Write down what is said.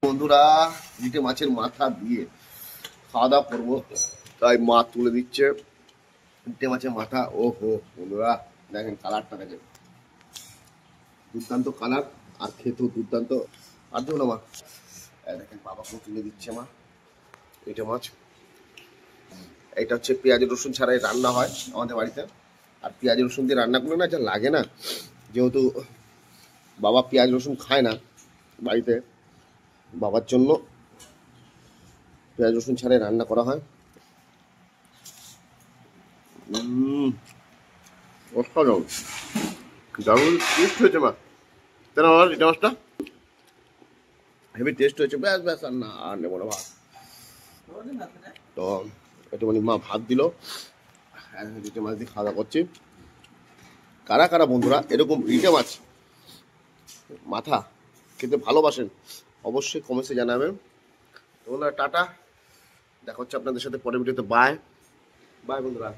বন্ধুরা রিটে মাছের মাথা দিয়ে খাওয়া দাওয়া করবো, তাই মা তুলে দিচ্ছে রিটে মাছের মাথা। ও হো বন্ধুরা, দেখেন কালারটা দেখেন, দুর্দান্ত কালার আর খেতেও দুর্দান্ত। আর দেবো না মা, দেখেন বাবাকেও তুলে দিচ্ছে মা রিটে মাছ। এটা হচ্ছে পেঁয়াজ রসুন ছাড়াই রান্না হয় আমাদের বাড়িতে। আর পেঁয়াজ রসুন দিয়ে রান্না করলে না যা লাগে না, যেহেতু বাবা পেঁয়াজ রসুন খায় না বাড়িতে, বাবার জন্য পেঁয়াজ রসুন ছাড়াই রান্না করা হয়। অসাধারণ, দারুণ টেস্ট হয়েছে মা। কেন আমার রিটে মাছটা হেভি টেস্ট হয়েছে। ব্যাস ব্যাস, আর না আর নেবো না ভাত। তো একটু মানে মা ভাত দিল, রিটে মাছ দিয়ে খাওয়া দাওয়া করছি। কারা কারা বন্ধুরা এরকম রিটে মাছ মাথা খেতে ভালোবাসেন অবশ্যই কমেন্টসে জানাবেন। তো বন্ধুরা টাটা, দেখা হচ্ছে আপনাদের সাথে পরের ভিডিওতে। বাই বাই বন্ধুরা।